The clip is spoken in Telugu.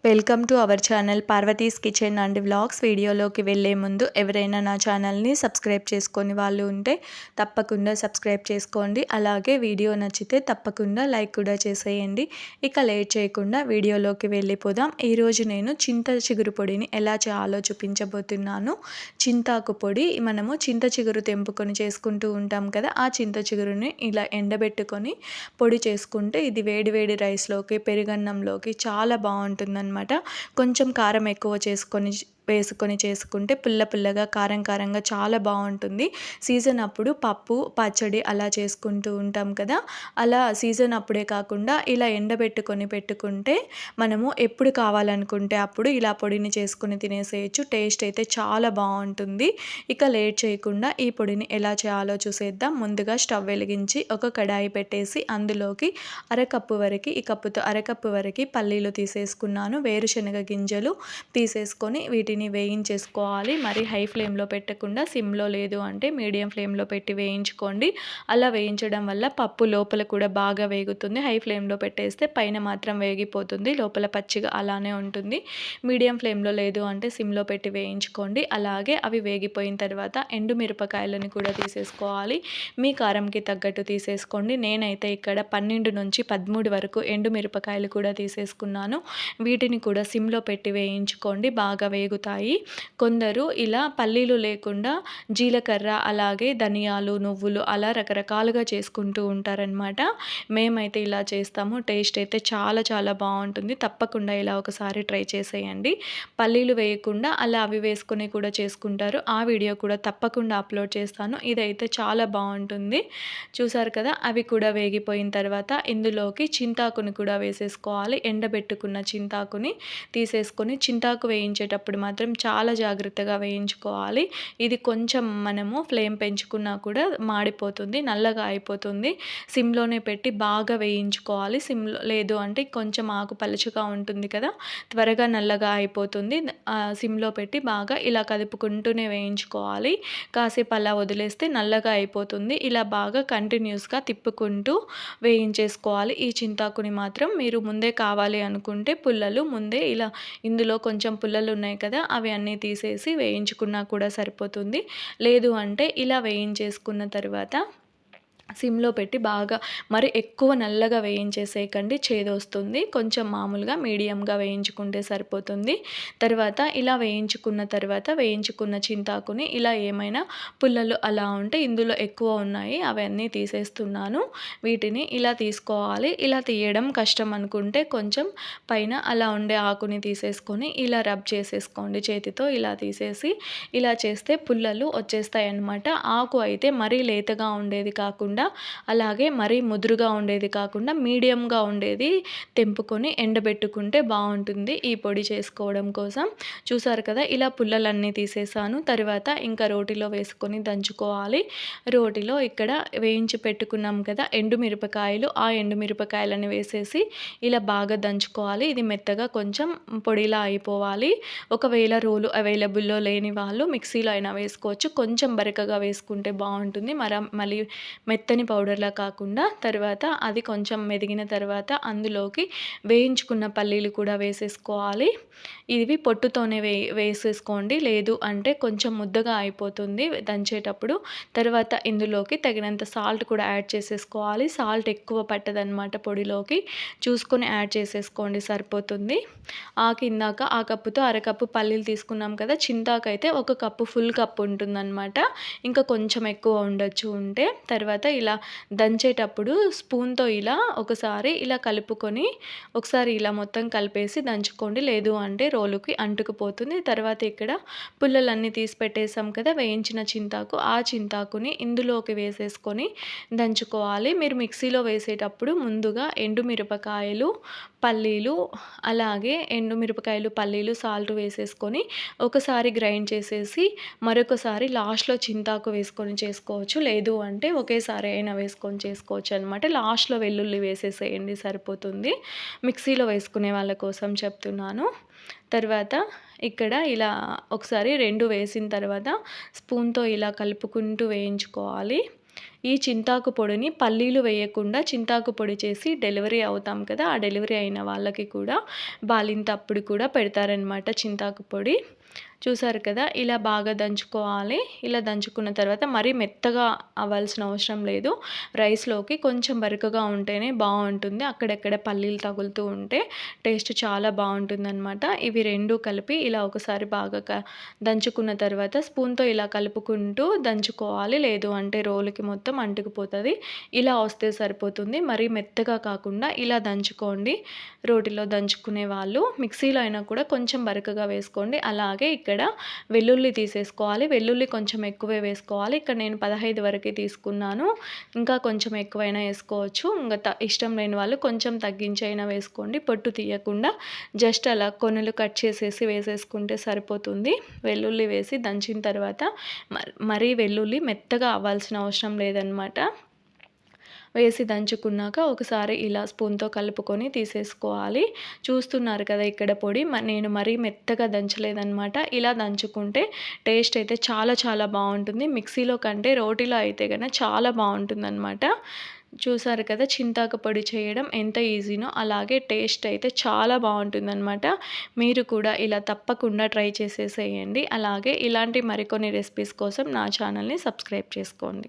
Welcome to our channel Parvati's kitchen and vlogs. వీడియోలోకి వెళ్ళే ముందు ఎవరైనా నా ఛానల్ని సబ్స్క్రైబ్ చేసుకొని వాళ్ళు ఉంటే తప్పకుండా సబ్స్క్రైబ్ చేసుకోండి. అలాగే వీడియో నచ్చితే తప్పకుండా లైక్ కూడా చేసేయండి. ఇక లేట్ చేయకుండా వీడియోలోకి వెళ్ళిపోదాం. ఈరోజు నేను చింత చిగురు పొడిని ఎలా చేయాలో చూపించబోతున్నాను. చింతాకు పొడి మనము చింత చిగురు తెంపుకొని చేసుకుంటూ ఉంటాం కదా, ఆ చింత చిగురుని ఇలా ఎండబెట్టుకొని పొడి చేసుకుంటే ఇది వేడి వేడి రైస్లోకి పెరుగన్నంలోకి చాలా బాగుంటుందన్నమాట. కొంచెం కారం ఎక్కువ వేసుకొని చేసుకుంటే పుల్ల పుల్లగా కారం కారంగా చాలా బాగుంటుంది. సీజన్ అప్పుడు పప్పు పచ్చడి అలా చేసుకుంటూ ఉంటాం కదా, అలా సీజన్ అప్పుడే కాకుండా ఇలా ఎండబెట్టుకొని పెట్టుకుంటే మనము ఎప్పుడు కావాలనుకుంటే అప్పుడు ఇలా పొడిని చేసుకుని తినేసేయచ్చు. టేస్ట్ అయితే చాలా బాగుంటుంది. ఇక లేట్ చేయకుండా ఈ పొడిని ఎలా చేయాలో చూసేద్దాం. ముందుగా స్టవ్ వెలిగించి ఒక కడాయి పెట్టేసి అందులోకి ఈ కప్పుతో అరకప్పు వరకు పల్లీలు తీసేసుకున్నాను. వేరుశనగ గింజలు తీసేసుకొని వీటిని వేయించేసుకోవాలి. మరి హై ఫ్లేమ్లో పెట్టకుండా సిమ్లో లేదు అంటే మీడియం ఫ్లేమ్లో పెట్టి వేయించుకోండి. అలా వేయించడం వల్ల పప్పు లోపల కూడా బాగా వేగుతుంది. హై ఫ్లేమ్లో పెట్టేస్తే పైన మాత్రం వేగిపోతుంది, లోపల పచ్చిగా అలానే ఉంటుంది. మీడియం ఫ్లేమ్లో లేదు అంటే సిమ్లో పెట్టి వేయించుకోండి. అలాగే అవి వేగిపోయిన తర్వాత ఎండుమిరపకాయలను కూడా తీసేసుకోవాలి. మీ కారంకి తగ్గట్టు తీసేసుకోండి. నేనైతే ఇక్కడ 12 నుంచి 13 వరకు ఎండుమిరపకాయలు కూడా తీసేసుకున్నాను. వీటిని కూడా సిమ్లో పెట్టి వేయించుకోండి, బాగా వేగుతాయి. కొందరు ఇలా పల్లీలు లేకుండా జీలకర్ర అలాగే ధనియాలు నువ్వులు అలా రకరకాలుగా చేసుకుంటూ ఉంటారనమాట. మేమైతే ఇలా చేస్తాము. టేస్ట్ అయితే చాలా చాలా బాగుంటుంది. తప్పకుండా ఇలా ఒకసారి ట్రై చేసేయండి. పల్లీలు వేయకుండా అలా అవి వేసుకొని కూడా చేసుకుంటారు. ఆ వీడియో కూడా తప్పకుండా అప్లోడ్ చేస్తాను. ఇదైతే చాలా బాగుంటుంది. చూసారు కదా, అవి కూడా వేగిపోయిన తర్వాత ఇందులోకి చింతాకుని కూడా వేసేసుకోవాలి. ఎండబెట్టుకున్న చింతాకుని తీసేసుకొని చింతాకు వేయించేటప్పుడు మాత్రం చాలా జాగ్రత్తగా వేయించుకోవాలి. ఇది కొంచెం మనము ఫ్లేమ్ పెంచుకున్నా కూడా మాడిపోతుంది, నల్లగా అయిపోతుంది. సిమ్లోనే పెట్టి బాగా వేయించుకోవాలి. సిమ్లో లేదు అంటే కొంచెం ఆకు పలుచగా ఉంటుంది కదా, త్వరగా నల్లగా అయిపోతుంది. సిమ్లో పెట్టి బాగా ఇలా కదుపుకుంటూనే వేయించుకోవాలి. కాసేపు అలా వదిలేస్తే నల్లగా అయిపోతుంది. ఇలా బాగా కంటిన్యూస్గా తిప్పుకుంటూ వేయించేసుకోవాలి. ఈ చింతాకుని మాత్రం మీరు ముందే కావాలి అనుకుంటే పుల్లలు ముందే ఇలా ఇందులో కొంచెం పుల్లలు ఉన్నాయి కదా, అవి అన్నీ తీసేసి వేయించుకున్నా కూడా సరిపోతుంది. లేదు అంటే ఇలా వేయించేసుకున్న తర్వాత సిమ్లో పెట్టి బాగా మరి ఎక్కువ నల్లగా వేయించేసేయకండి, చేదొస్తుంది. కొంచెం మామూలుగా మీడియంగా వేయించుకుంటే సరిపోతుంది. తర్వాత ఇలా వేయించుకున్న చింతాకుని ఇలా ఏమైనా పుల్లలు అలా ఉంటే ఇందులో ఎక్కువ ఉన్నాయి అవన్నీ తీసేస్తున్నాను. వీటిని ఇలా తీసుకోవాలి. ఇలా తీయడం కష్టం అనుకుంటే కొంచెం పైన అలా ఉండే ఆకుని తీసేసుకొని ఇలా రబ్ చేసేసుకోండి చేతితో. ఇలా తీసేసి ఇలా చేస్తే పుల్లలు వచ్చేస్తాయి అన్నమాట. ఆకు అయితే మరీ లేతగా ఉండేది కాకుండా అలాగే మరీ ముదురుగా ఉండేది కాకుండా మీడియంగా ఉండేది తెంపుకొని ఎండబెట్టుకుంటే బాగుంటుంది ఈ పొడి చేసుకోవడం కోసం. చూసారు కదా, ఇలా పుల్లలన్నీ తీసేసాను. తర్వాత ఇంకా రోటిలో వేసుకొని దంచుకోవాలి. రోటిలో ఇక్కడ వేయించి పెట్టుకున్నాం కదా ఎండుమిరపకాయలు, ఆ ఎండుమిరపకాయలను వేసేసి ఇలా బాగా దంచుకోవాలి. ఇది మెత్తగా కొంచెం పొడిలా అయిపోవాలి. ఒకవేళ రోలు అవైలబుల్లో లేని వాళ్ళు మిక్సీలో అయినా వేసుకోవచ్చు. కొంచెం బరకగా వేసుకుంటే బాగుంటుంది, మళ్ళీ మెత్తని పౌడర్లా కాకుండా. తర్వాత అది కొంచెం మెదిగిన తర్వాత అందులోకి వేయించుకున్న పల్లీలు కూడా వేసేసుకోవాలి. ఇవి పొట్టుతోనే వేసేసుకోండి, లేదు అంటే కొంచెం ముద్దగా అయిపోతుంది దంచేటప్పుడు. తర్వాత ఇందులోకి తగినంత సాల్ట్ కూడా యాడ్ చేసేసుకోవాలి. సాల్ట్ ఎక్కువ పట్టదనమాట పొడిలోకి, చూసుకొని యాడ్ చేసేసుకోండి సరిపోతుంది. ఇందాక ఆ కప్పుతో అరకప్పు పల్లీలు తీసుకున్నాం కదా, చింతాకైతే ఒక కప్పు ఫుల్ కప్పు ఉంటుందన్నమాట, ఇంకా కొంచెం ఎక్కువ ఉండొచ్చు ఉంటే. తర్వాత ఇలా దంచేటప్పుడు స్పూన్తో ఇలా ఒకసారి ఇలా కలుపుకొని ఒకసారి ఇలా మొత్తం కలిపేసి దంచుకోండి, లేదు అంటే రోలుకి అంటుకుపోతుంది. తర్వాత ఇక్కడ పుల్లలన్నీ తీసి పెట్టేసాం కదా వేయించిన చింతాకు, ఆ చింతాకుని ఇందులోకి వేసేసుకొని దంచుకోవాలి. మీరు మిక్సీలో వేసేటప్పుడు ముందుగా ఎండుమిరపకాయలు పల్లీలు అలాగే పల్లీలు సాల్ట్ వేసేసుకొని ఒకసారి గ్రైండ్ చేసేసి మరొకసారి లాస్ట్లో చింతాకు వేసుకొని చేసుకోవచ్చు, లేదు అంటే ఒకేసారి అయినా వేసుకొని చేసుకోవచ్చు అనమాట. లాస్ట్లో వెల్లుల్లి వేసేసేయండి సరిపోతుంది, మిక్సీలో వేసుకునే వాళ్ళ కోసం చెప్తున్నాను. తర్వాత ఇక్కడ ఇలా ఒకసారి 2 వేసిన తర్వాత స్పూన్తో ఇలా కలుపుకుంటూ వేయించుకోవాలి. ఈ చింతాకు పొడిని పల్లీలు వేయకుండా చింతాకు పొడి చేసి డెలివరీ అవుతాం కదా, ఆ డెలివరీ అయిన వాళ్ళకి కూడా బాలింతప్పుడు కూడా పెడతారనమాట చింతాకు పొడి. చూసారు కదా, ఇలా బాగా దంచుకోవాలి. ఇలా దంచుకున్న తర్వాత మరీ మెత్తగా అవ్వాల్సిన అవసరం లేదు. రైస్లోకి కొంచెం బరకగా ఉంటేనే బాగుంటుంది. అక్కడెక్కడ పల్లీలు తగులుతూ ఉంటే టేస్ట్ చాలా బాగుంటుందన్నమాట. ఇవి రెండు కలిపి ఇలా ఒకసారి బాగా దంచుకున్న తర్వాత స్పూన్తో ఇలా కలుపుకుంటూ దంచుకోవాలి. లేదు అంటే రోలుకి మొత్తం అంటుకుపోతుంది. ఇలా వస్తే సరిపోతుంది. మరీ మెత్తగా కాకుండా ఇలా దంచుకోండి. రోటిలో దంచుకునే వాళ్ళు మిక్సీలో అయినా కూడా కొంచెం బరకగా వేసుకోండి. అలాగే ఇక్కడ వెల్లుల్లి తీసేసుకోవాలి. వెల్లుల్లి కొంచెం ఎక్కువే వేసుకోవాలి. ఇక్కడ నేను 15 వరకే తీసుకున్నాను. ఇంకా కొంచెం ఎక్కువైనా వేసుకోవచ్చు. ఇంకా ఇష్టం లేని వాళ్ళు కొంచెం తగ్గించైనా వేసుకోండి. పొట్టు తీయకుండా జస్ట్ అలా కొనలు కట్ చేసేసి వేసేసుకుంటే సరిపోతుంది. వెల్లుల్లి వేసి దంచిన తర్వాత మరీ వెల్లుల్లి మెత్తగా అవ్వాల్సిన అవసరం లేదనమాట. వేసి దంచుకున్నాక ఒకసారి ఇలా స్పూన్తో కలుపుకొని తీసేసుకోవాలి. చూస్తున్నారు కదా ఇక్కడ పొడి నేను మరీ మెత్తగా దంచలేదనమాట. ఇలా దంచుకుంటే టేస్ట్ అయితే చాలా చాలా బాగుంటుంది. మిక్సీలో కంటే రోటిలో అయితే కనుక చాలా బాగుంటుందన్నమాట. చూసారు కదా, చింతాకు పొడి చేయడం ఎంత ఈజీనో అలాగే టేస్ట్ అయితే చాలా బాగుంటుందన్నమాట. మీరు కూడా ఇలా తప్పకుండా ట్రై చేసేసేయండి. అలాగే ఇలాంటి మరికొన్ని రెసిపీస్ కోసం నా ఛానల్ని సబ్స్క్రైబ్ చేసుకోండి.